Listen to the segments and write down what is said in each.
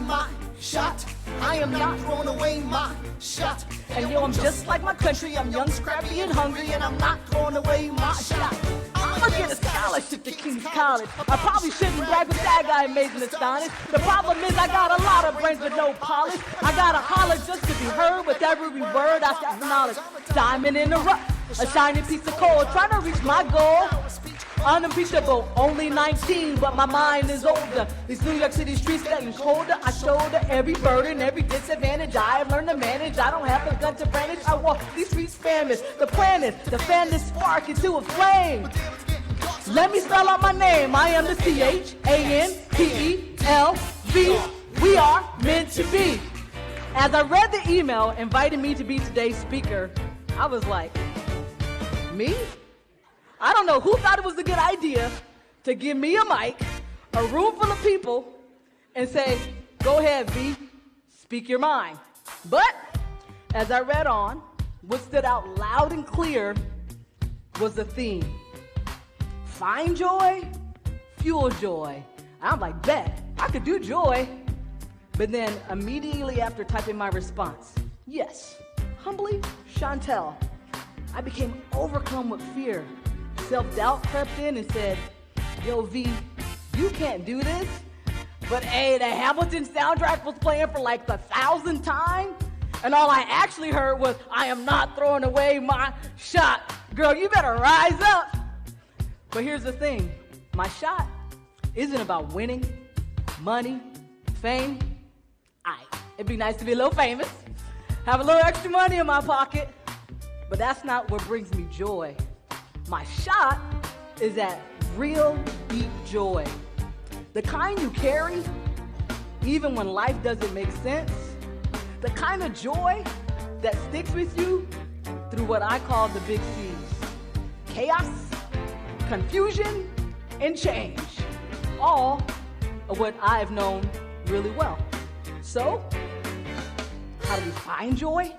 my shot. I am not throwing away my shot. And yo, I'm just like my country. I'm young, scrappy, and hungry, and I'm not throwing away my shot. I'm gonna get a scholarship to King's College. I probably shouldn't brag, but that guy amazing astonished. The problem is I got a lot of brains with no polish. I gotta holler just to be heard with every word I got knowledge. Diamond in the rough, a shiny piece of coal, trying to reach my goal. Unimpeachable, only 19, but my mind is older. These New York City streets getting colder. I shoulder every burden, every disadvantage. I have learned to manage. I don't have a gun to brandish. I walk these streets famished. The plan is to fan this spark into a flame. Let me spell out my name. I am the CHANTELV. We are meant to be. As I read the email inviting me to be today's speaker, I was like, me? I don't know who thought it was a good idea to give me a mic, a room full of people, and say, go ahead, V, speak your mind. But as I read on, what stood out loud and clear was the theme. Find joy, fuel joy. I'm like, bet, I could do joy. But then immediately after typing my response, yes, humbly, Chantel, I became overcome with fear. Self-doubt crept in and said, yo, V, you can't do this. But hey, the Hamilton soundtrack was playing for like the 1,000th time. And all I actually heard was, I am not throwing away my shot. Girl, you better rise up. But here's the thing. My shot isn't about winning, money, fame. It'd be nice to be a little famous, have a little extra money in my pocket. But that's not what brings me joy. My shot is that real, deep joy. The kind you carry, even when life doesn't make sense. The kind of joy that sticks with you through what I call the big C's. Chaos, confusion, and change. All of what I've known really well. So, how do we find joy?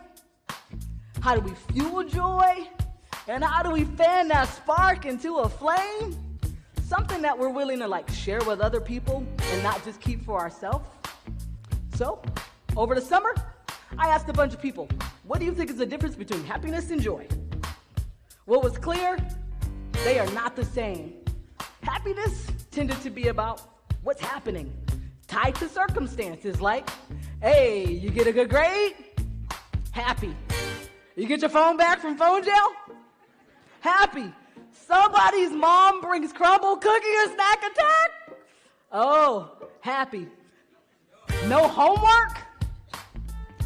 How do we fuel joy? And how do we fan that spark into a flame? Something that we're willing to like share with other people and not just keep for ourselves. So, over the summer, I asked a bunch of people, what do you think is the difference between happiness and joy? What was clear? They are not the same. Happiness tended to be about what's happening, tied to circumstances like, hey, you get a good grade? Happy. You get your phone back from phone jail? Happy. Somebody's mom brings crumble cookie or snack attack? Oh, happy. No homework?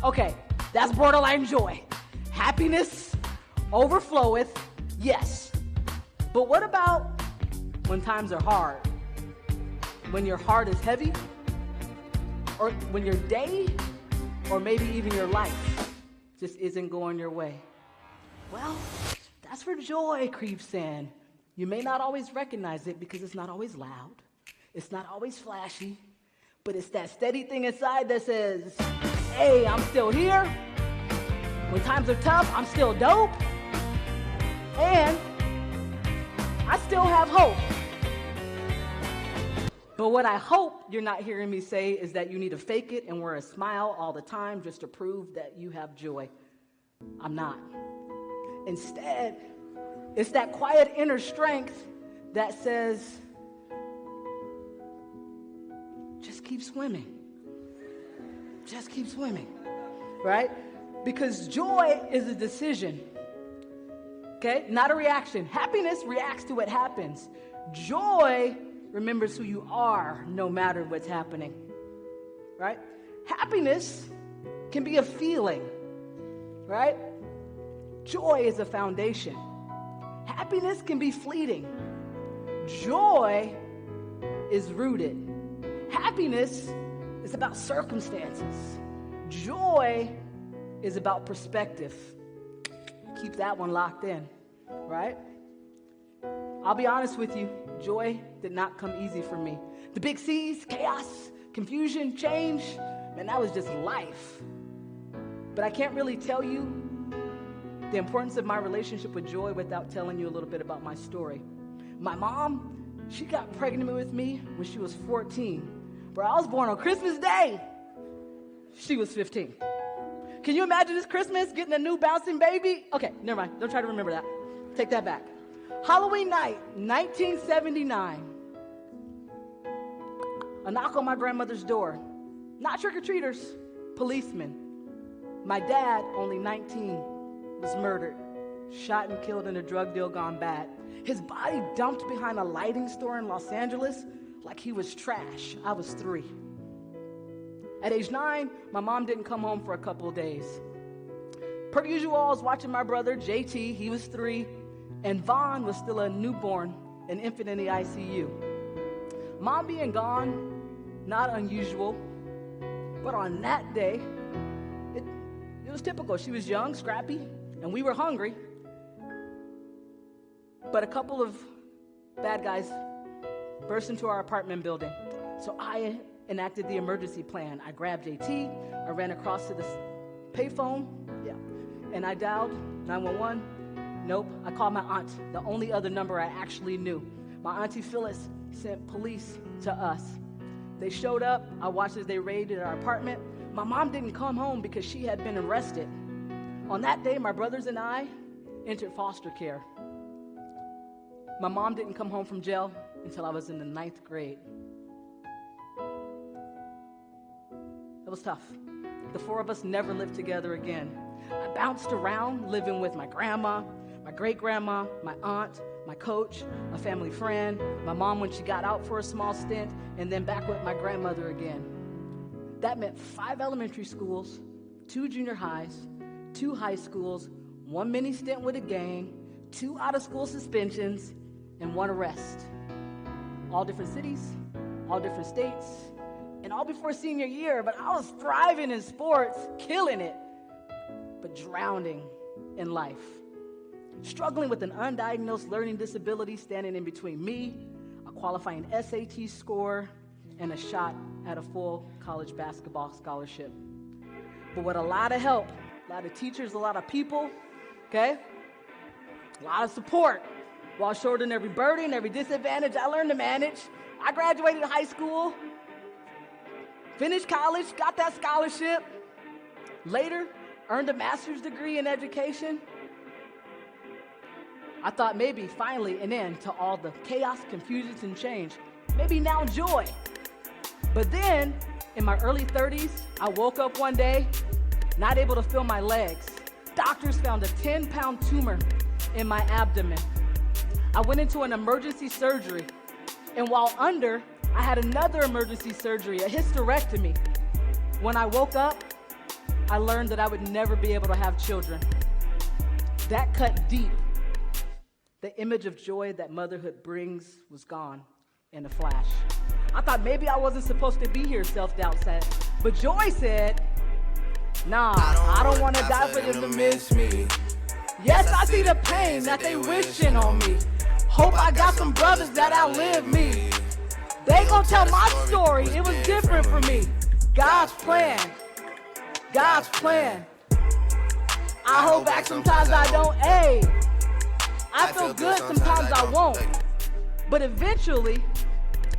Okay, that's borderline joy. Happiness overfloweth, yes. But what about when times are hard? When your heart is heavy? Or when your day, or maybe even your life, just isn't going your way? Well, that's where joy creeps in. You may not always recognize it because it's not always loud. It's not always flashy. But it's that steady thing inside that says, hey, I'm still here. When times are tough, I'm still dope. And I still have hope. But what I hope you're not hearing me say is that you need to fake it and wear a smile all the time just to prove that you have joy. I'm not. Instead, it's that quiet inner strength that says, just keep swimming. Just keep swimming, right? Because joy is a decision, okay? Not a reaction. Happiness reacts to what happens. Joy remembers who you are no matter what's happening, right? Happiness can be a feeling, right? Joy is a foundation. Happiness can be fleeting. Joy is rooted. Happiness is about circumstances. Joy is about perspective. Keep that one locked in, right? I'll be honest with you, joy did not come easy for me. The big C's, chaos, confusion, change, man, that was just life. But I can't really tell you the importance of my relationship with joy without telling you a little bit about my story. My mom, she got pregnant with me when she was 14. Bro, I was born on Christmas Day. she was 15. Can you imagine this Christmas getting a new bouncing baby? Okay, never mind. Don't try to remember that. Take that back. Halloween night, 1979. A knock on my grandmother's door. Not trick-or-treaters, policemen. My dad, only 19, was murdered, shot and killed in a drug deal gone bad. His body dumped behind a lighting store in Los Angeles like he was trash. I was 3. At age 9, my mom didn't come home for a couple of days. Per usual, I was watching my brother, JT, he was 3, and Vaughn was still a newborn, an infant in the ICU. Mom being gone, not unusual, but on that day, it was typical. She was young, scrappy, and we were hungry. But a couple of bad guys burst into our apartment building. So I enacted the emergency plan. I grabbed JT, I ran across to the payphone, and I dialed 911. Nope, I called my aunt, the only other number I actually knew. My auntie Phyllis sent police to us. They showed up. I watched as they raided our apartment. My mom didn't come home because she had been arrested. On that day, my brothers and I entered foster care. My mom didn't come home from jail until I was in the 9th grade. It was tough. The 4 of us never lived together again. I bounced around living with my grandma, my great-grandma, my aunt, my coach, a family friend, my mom when she got out for a small stint, and then back with my grandmother again. That meant 5 elementary schools, 2 junior highs, 2 high schools, 1 mini stint with a gang, 2 out-of-school suspensions, and 1 arrest. All different cities, all different states, and all before senior year, but I was thriving in sports, killing it, but drowning in life. Struggling with an undiagnosed learning disability standing in between me, a qualifying SAT score, and a shot at a full college basketball scholarship. But with a lot of help, a lot of teachers, a lot of people, okay? A lot of support. While shouldering every burden, every disadvantage, I learned to manage. I graduated high school, finished college, got that scholarship. Later, earned a master's degree in education. I thought maybe finally an end to all the chaos, confusion, and change. Maybe now joy. But then, in my early 30s, I woke up one day, not able to feel my legs. Doctors found a 10-pound tumor in my abdomen. I went into an emergency surgery, and while under, I had another emergency surgery, a hysterectomy. When I woke up, I learned that I would never be able to have children. That cut deep. The image of joy that motherhood brings was gone in a flash. I thought maybe I wasn't supposed to be here, self-doubt said. But joy said, nah, I don't want to die for them to miss me. Yes, I see the pain that they wishing on me. Hope I got some brothers that outlive me. They gon' tell my story, it was different for me. God's plan, God's plan. I hold back sometimes I don't, I feel good sometimes I won't. But eventually,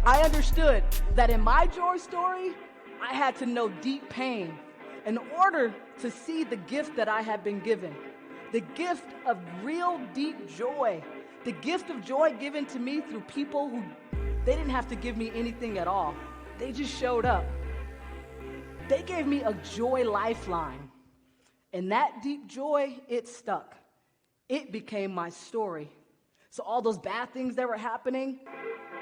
I understood that in my joy story, I had to know deep pain in order to see the gift that I had been given. The gift of real deep joy. The gift of joy given to me through people who, they didn't have to give me anything at all. They just showed up. They gave me a joy lifeline. And that deep joy, it stuck. It became my story. So all those bad things that were happening,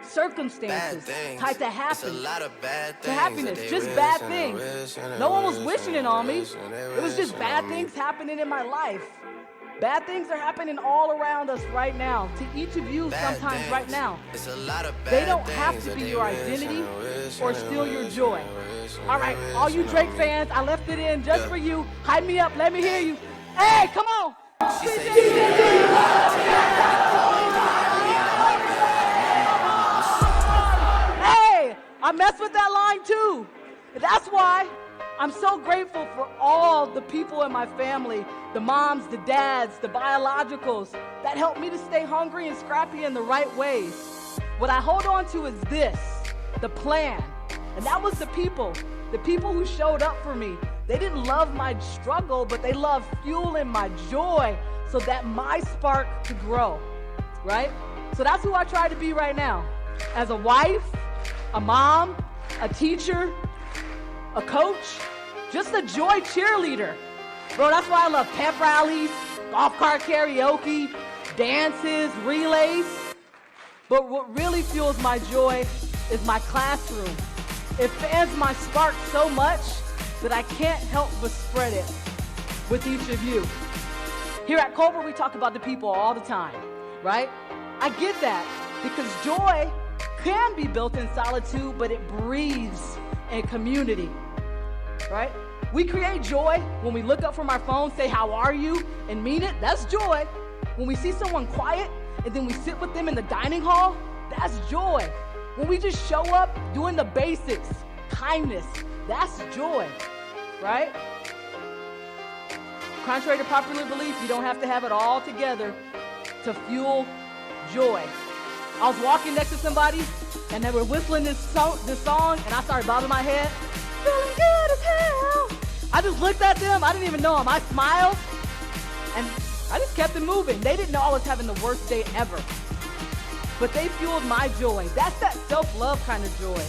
circumstances tied to happiness, just bad things. No one was wishing it on me. It was just bad things happening in my life. Bad things are happening all around us right now, to each of you sometimes right now. They don't have to be your identity or steal your joy. All right, all you Drake fans, I left it in just for you. Hype me up, let me hear you. Hey, come on. Hey, I messed with that line too. That's why I'm so grateful for all the people in my family, the moms, the dads, the biologicals, that helped me to stay hungry and scrappy in the right ways. What I hold on to is this, the plan. And that was the people The people who showed up for me, they didn't love my struggle, but they loved fueling my joy so that my spark could grow, right? So that's who I try to be right now. As a wife, a mom, a teacher, a coach, just a joy cheerleader. Bro, that's why I love pep rallies, golf cart karaoke, dances, relays. But what really fuels my joy is my classroom. It fans my spark so much that I can't help but spread it with each of you. Here at Culver, we talk about the people all the time, right? I get that because joy can be built in solitude, but it breathes in community, right? We create joy when we look up from our phone, say, how are you, and mean it. That's joy. When we see someone quiet and then we sit with them in the dining hall, that's joy. When we just show up doing the basics, kindness, that's joy, right? Contrary to popular belief, you don't have to have it all together to fuel joy. I was walking next to somebody and they were whistling this song and I started bobbing my head, feeling good as hell. I just looked at them, I didn't even know them. I smiled and I just kept it moving. They didn't know I was having the worst day ever. But they fueled my joy. That's that self-love kind of joy.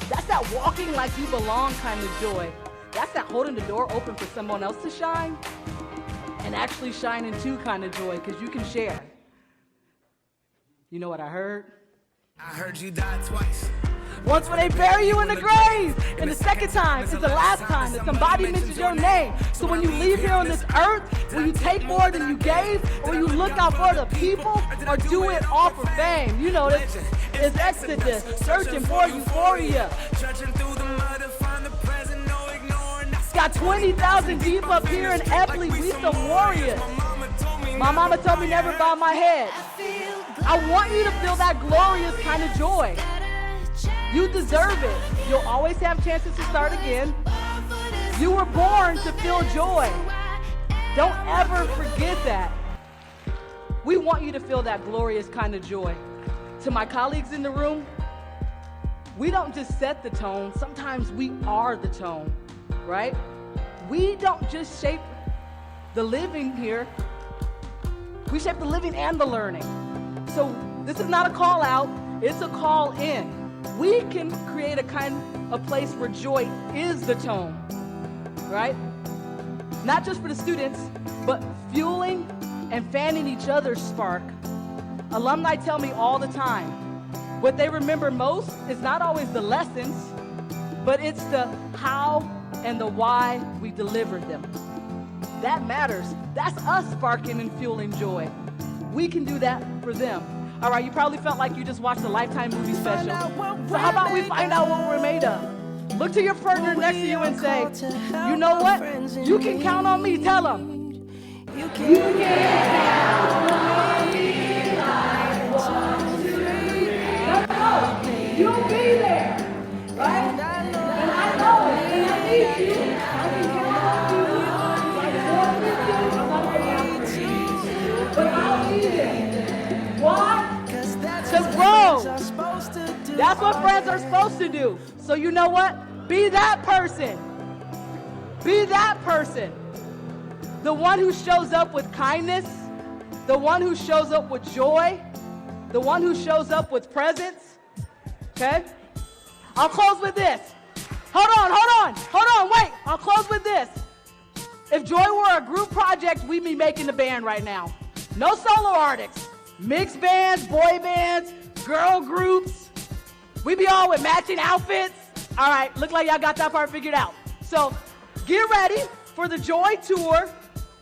That's that walking like you belong kind of joy. That's that holding the door open for someone else to shine and actually shining too kind of joy because you can share. You know what I heard? I heard you die twice. Once when they bury you in the grave, and the second time is the last time that somebody mentions your name. So when you leave here on this earth, will you take more than you gave, or will you look out for the people, or do it all for fame? You know this. It's Exodus, searching for euphoria. Got 20,000 deep up here in Epley. We some warriors. My mama told me never bow my head. I want you to feel that glorious kind of joy. You deserve it. You'll always have chances to start again. You were born to feel joy. Don't ever forget that. We want you to feel that glorious kind of joy. To my colleagues in the room, we don't just set the tone. Sometimes we are the tone, right? We don't just shape the living here. We shape the living and the learning. So this is not a call out, it's a call in. We can create a kind of place where joy is the tone, right? Not just for the students, but fueling and fanning each other's spark. Alumni tell me all the time, what they remember most is not always the lessons, but it's the how and the why we delivered them. That matters. That's us sparking and fueling joy. We can do that for them. All right, you probably felt like you just watched a Lifetime movie special. So how about we find out what we're made of? Look to your partner next to you and say, you know what? You can count on me. Tell them. You can count on me like 1, 2, 3. You'll be there, right? And I know it. And I need you. I can count on you. But I'll be there. Why? Because, bro, that's what friends are supposed to do. So you know what? Be that person. Be that person. The one who shows up with kindness. The one who shows up with joy. The one who shows up with presence. Okay? I'll close with this. Hold on, wait. I'll close with this. If joy were a group project, we'd be making the band right now. No solo artists. Mixed bands, boy bands, girl groups. We be all with matching outfits. All right, look like y'all got that part figured out. So get ready for the Joy Tour.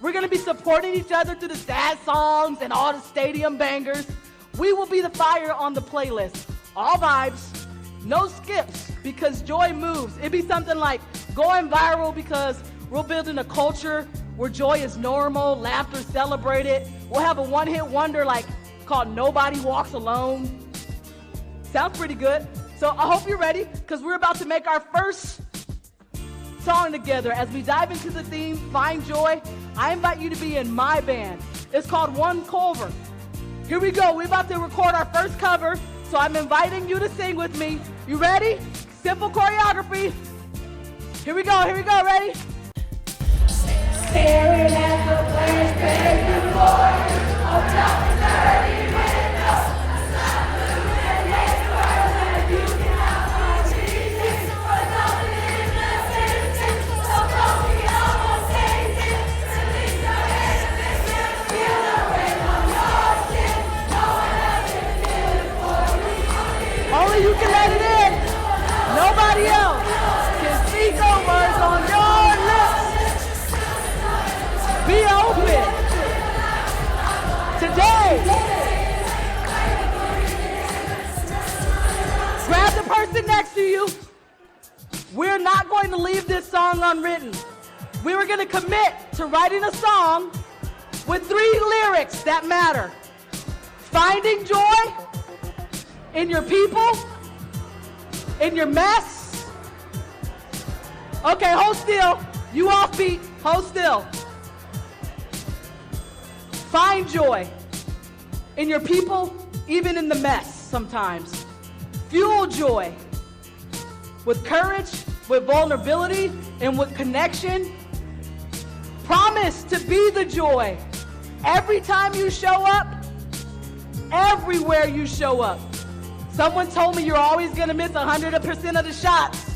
We're going to be supporting each other through the sad songs and all the stadium bangers. We will be the fire on the playlist. All vibes, no skips, because joy moves. It'd be something like going viral because we're building a culture where joy is normal, laughter celebrated. We'll have a one-hit wonder like called Nobody Walks Alone. Sounds pretty good. So I hope you're ready because we're about to make our first song together. As we dive into the theme, Find Joy, I invite you to be in my band. It's called One Culver. Here we go. We're about to record our first cover, so I'm inviting you to sing with me. You ready? Simple choreography. Here we go, ready? Staring at the blank page before you, I'm talking dirty windows. And next word that you cannot find Jesus, for something in the sentence, so close me almost changing. Release your hand and feel the weight on your skin. No one else can feel it for you. Only you can let it in. Nobody else can speak those words on your lips. Be open. Today. Grab the person next to you. We're not going to leave this song unwritten. We were going to commit to writing a song with 3 lyrics that matter. Finding joy in your people, in your mess. Okay, hold still. You offbeat, hold still. Find joy in your people, even in the mess sometimes. Fuel joy with courage, with vulnerability, and with connection. Promise to be the joy every time you show up, everywhere you show up. Someone told me you're always going to miss 100% of the shots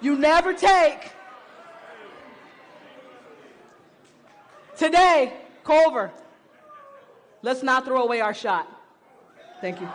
you never take. Today, Culver, let's not throw away our shot. Thank you.